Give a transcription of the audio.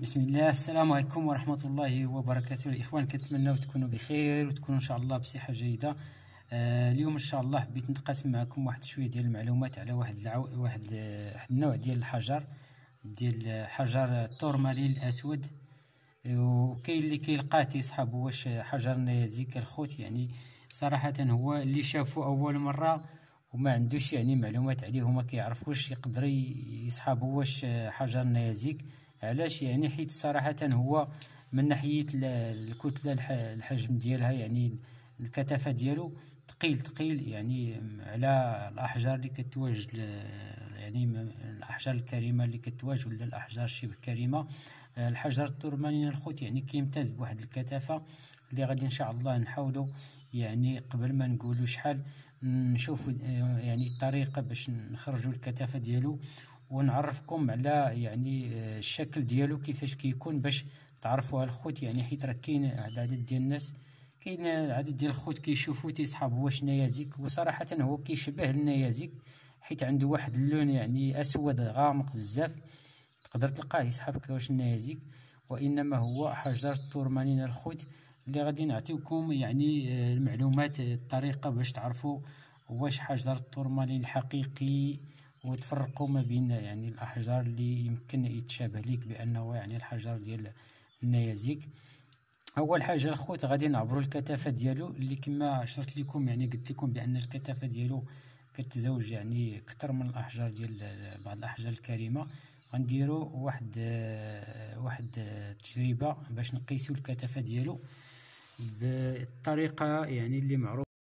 بسم الله. السلام عليكم ورحمة الله وبركاته. الإخوان، كنتمنى تكونوا بخير وتكونوا إن شاء الله بصحة جيدة. اليوم إن شاء الله حبيت نتقاسم معكم واحد شوية ديال المعلومات على واحد النوع ديال الحجر، ديال حجر التورمالين الأسود. وكاين اللي كيلقاه تيصحاب واش حجر نيازك الخوت، يعني صراحة هو اللي شافو أول مرة وما عندوش يعني معلومات عليه وما كيعرفوش يقدر يصحاب واش حجر نيازك. علاش؟ يعني حيت صراحة هو من ناحية الكتلة، الحجم ديالها، يعني الكثافة ديالو ثقيل يعني على الأحجار اللي كتواجد، يعني الأحجار الكريمة اللي كتواجد ولا الأحجار شبه كريمة. الحجر التورمالين الخوت يعني كيمتاز بواحد الكثافة اللي غادي إن شاء الله نحاولوا، يعني قبل ما نقولوا شحال نشوفوا يعني الطريقة باش نخرجوا الكثافة ديالو، ونعرفكم على يعني الشكل ديالو كيفاش كيكون باش تعرفوا الخوت. يعني حيت راه كاين عدد ديال الناس، كاين عدد ديال الخوت كيشوفوا تيصحابوا واش نيازك، وصراحة هو كيشبه النيازك حيت عنده واحد اللون يعني اسود غامق بزاف، تقدر تلقاه يسحبك واش نيازك. وانما هو حجر التورمالين الخوت اللي غادي نعطيكم يعني المعلومات، الطريقة باش تعرفوا واش حجر التورمالين الحقيقي، وتفرقوا ما بين يعني الأحجار اللي يمكن يتشابه ليك بأنه يعني الحجر ديال النيازك. أول حاجة الخوت غادي نعبروا الكثافة ديالو اللي كما شرت لكم، يعني قلت لكم بأن الكثافة ديالو كتزوج يعني أكثر من الأحجار ديال بعض الأحجار الكريمة. غنديروا واحد التجربة باش نقيسوا الكثافة ديالو بالطريقة يعني اللي معروفة.